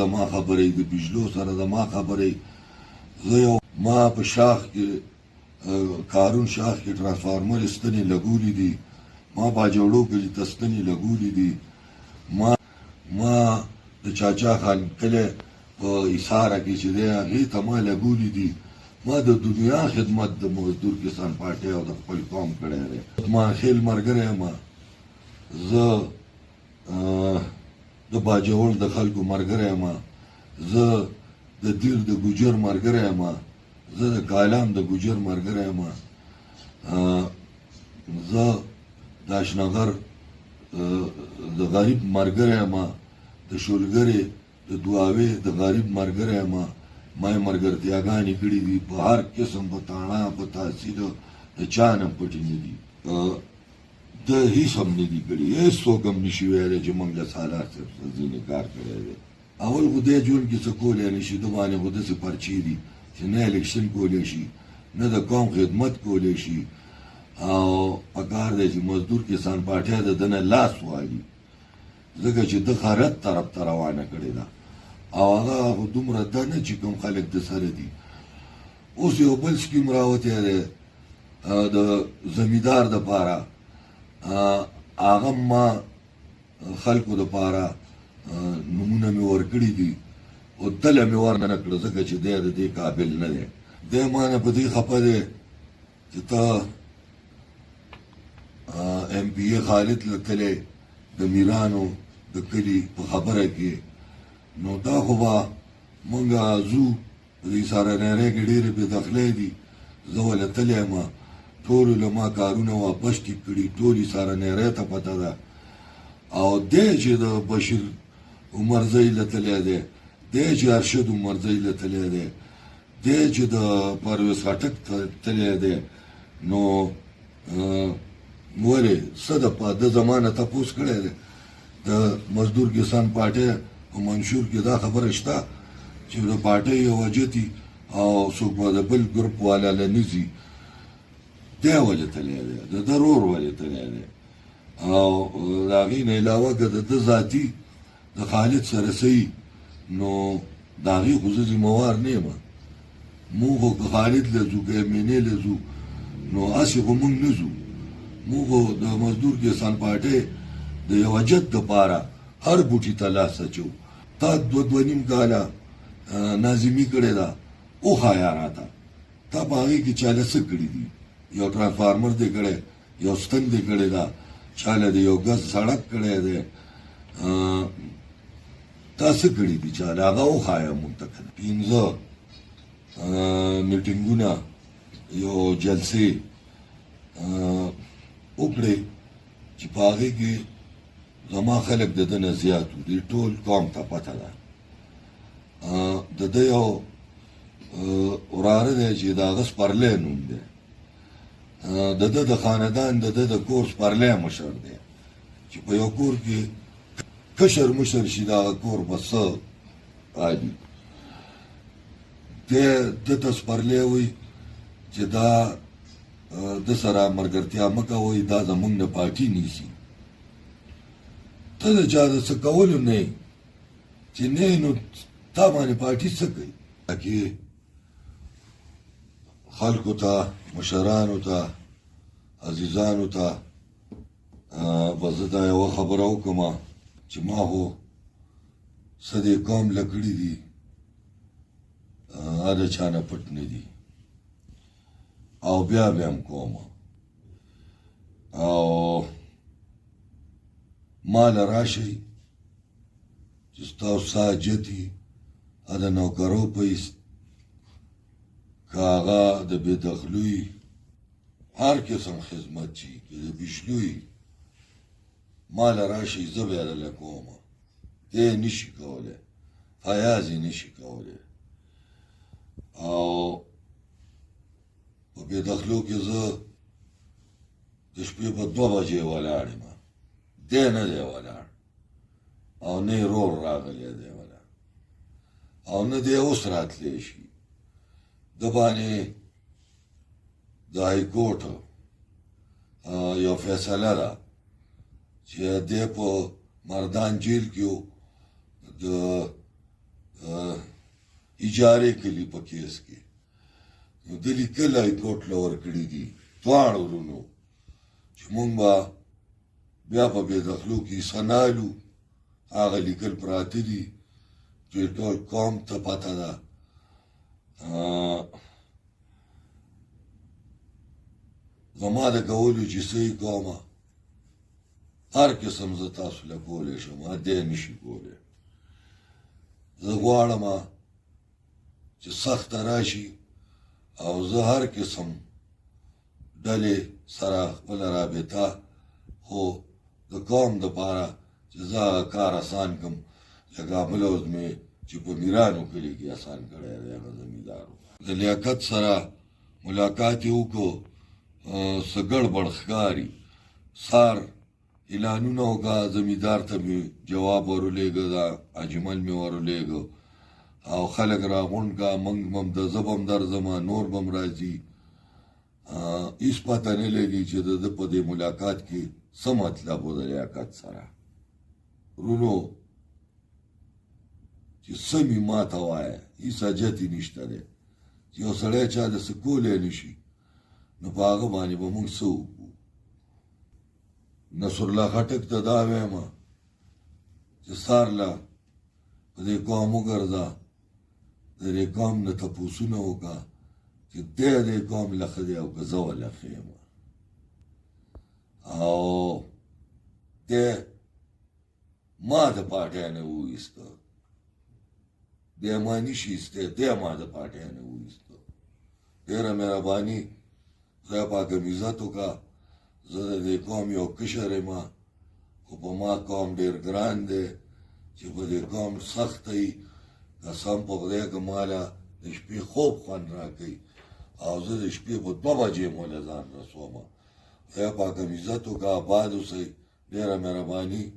زما خبرې د بجلو سره زما خبرې زه یو ما په شاخ کې کارون شاخ کې ټرانسفارمر ستنې لګولې دي ما باجوړو کې ستنې لګولې دي ما د چاچا خان کلی په ایساره کې چې دی هغې ته ما لګولې دي ما د دنیا خدمت د مزدور کسان پارټۍ او د خپل قوم کړی دی ما خیل ملګری یم زه د باجوړ د خلکو ملګری یم زه د دیر د ګوجر ملګری یم زه د کالام د ګوجر ملګری یم زه د اشنغر د غریب ملګری یم د شولګرې د دواوې د غریب ملګری یم ما یې ملګرتیاګانې کړي دي په هر قسم په تاڼه په تحصیل د چا نه پټې نه دي د هیڅ هم نه دي کړي هېڅوک هم نه شي ویلی چې موږ له سالار صاحب سره ځینې کار کړی دی اول خو دې ژوند کې څه کولی نه شي د باندې خو داسې پرچې دي چې نه الیکشن کولی شي نه د قوم خدمت کولی شي او پکار دی چې مزدور کسان پارټۍ د ده نه لاس والي ځکه چې ده خرد طرف ته روانه کړې ده او هغه خو دومره ده نه چې کوم خلک د سره دي اوس یو بل سکیم راوتی دی د زمیندار دپاره هغه ما خلکو دپاره نمونه مې ورکړي دي او دله مې ورنه کړه ځکه چې دی د دې قابل نه دی دی ما نه په دې خفه دی چې ته ایم پی اے خالد لتلی د میرانو د کلي په خبره کې نو دا خو به مونږ ځو په دې سارنیرۍ کې ډېرې بې دخلۍ دي زه ولې تلی یم ټولو له ما کارونه واپس ټیک کړي ټولې سارنیرۍ ته پته ده او دی چې د بشیر عمرزی له تلی دی دی چې ارشد عمرزی له تلی دی دی چې د پرویز خټک تلی دی نو ولې څه د زمانه تپوس کړی دی د مزدور کسان پارټۍ په منشور کې دا خبره شته چې د پارټۍ یو وجتي او څوک به د بل ګروپ والا له نیسي دی ولې تلی دی د ده رور ولې تلی دی او د هغې نه علاوه که د ده ذاتي د خالد سره صحیح نو د هغې خو زه ذمهوار نه یم مونږ خو که خالد له ځو که امینې له ځو نو هسې خو مونږ نه ځو مونږ خو د مزدور کسان پارټۍ د یوه جد دپاره هر بوټي ته لاس اچو تا دوه نیم کاله ناظمي کړې ده وښایه راته تا په هغې کې چاله څه کړي دي یو ټرانسفارمر دې کړی یو ستن دې کړې ده چاله د یو ګز سړک کړی دی تا څه کړي دي چاله هغه وښایه مونږ ته که نه پنځه میټینګونه یو جلسې وکړې چې په هغې کې زما خلک د ده نه زیات وو دې ټول قوم ته پته ده د ده یو وراره دی چې د هغه سپرلی نوم دی د ده د خاندان د ده د کور سپرلی مشر دی چې په یو کور کې کشر مشر شي د هغه کور به څه پالي دی ده ته سپرلی وایي چې دا د سره ملګرتیا مه کوئ دا زموږ نه پارټي نیسي ته د چا د څه کولو نه یې چې نه نو تا باندې پارټي څه کوي کې خلکو ته مشرانو ته عزیزانو ته به زه دا یوه خبره وکړم چې ما خو څه دې قوم له کړي دي د چا نه پټ نه دي او بیا هم کوم او ما له راشئ چې ستاسو ساجتي د نوکرو پیسې که هغه د بېدخلوي هر قسم خدمت چې که د بشلوي ما له راشئ زه بیا دله کوم دی نه شي کولی فیاض یې نه شي کولی او په بېدخلو کې زه د شپې په 2 بجې ولاړ یم دی نه دی ولاړ او نه یې رور راغلی دی ولاړ او نه دی اوس راتلی شي د باندې د هایکورټ یو فیصله ده چې دی په مردان جیل کې د اجارې کلي په کیس کې نو د لیکل هایکورټ له ورکړي دي دواړو ورونو چې مونږ به بیا په بېدخلو کې سنالو هغه لیکل پراته دي چې ټول قوم ته پته ده زما د کولو چې څه یې کومه هر قسم زه تاسو له کولی شم دی نشي کولی زه غواړم چې سخته راشي او زه هر قسم ډلې سره خپله رابطه خو د قوم دپاره چې زه هغه کار اسان کړم لکه بلوز مې چې په میرانو کلي کې اسان کړی دی هغه زمیندارو د لیاقت سره ملاقات یې وکړو څه ګړبړ ښکاري سار اعلانونه وکړه زمیندار ته مې جواب ورولېږه دا اجمل مې ورولېږه او خلک راغونډ کړه موږ بم د زه بم درځمه نور بم راځي هېڅ پته نه لګي چې د ده په دې ملاقات کې څه مطلب و د لیاقت سره ورونو چې څه مې ما ته وایه هېڅ حاجت یې نشته دی چې یو سړی چا د څه کولی نه شي نو په هغه باندې به موږ څه وکړو نصرالله خټک ته دا وایم چې سار له په دې قوم وګرځه د دې قوم نه تپوسونه وکړه چې دی د دې قوم له ښه دی او که زه وله ښه یم او دی ما د پارټۍ نه وویسته دی ما نشي ایستی دی ما د پارټۍ نه وویسته ډېره مهرباني خدای پاک مې عزت وکړه زه د دې قوم یو کشر یم خو په ما قوم ډېر ګران دی چې په دې قوم سخته وي قسم په خدای که ماله د شپې خوب خوند راکوي او زه د شپې په 2 بجې مو له ځان رسومه خدای پاک مې عزت وکړه آباد اوسئ ډېره مهرباني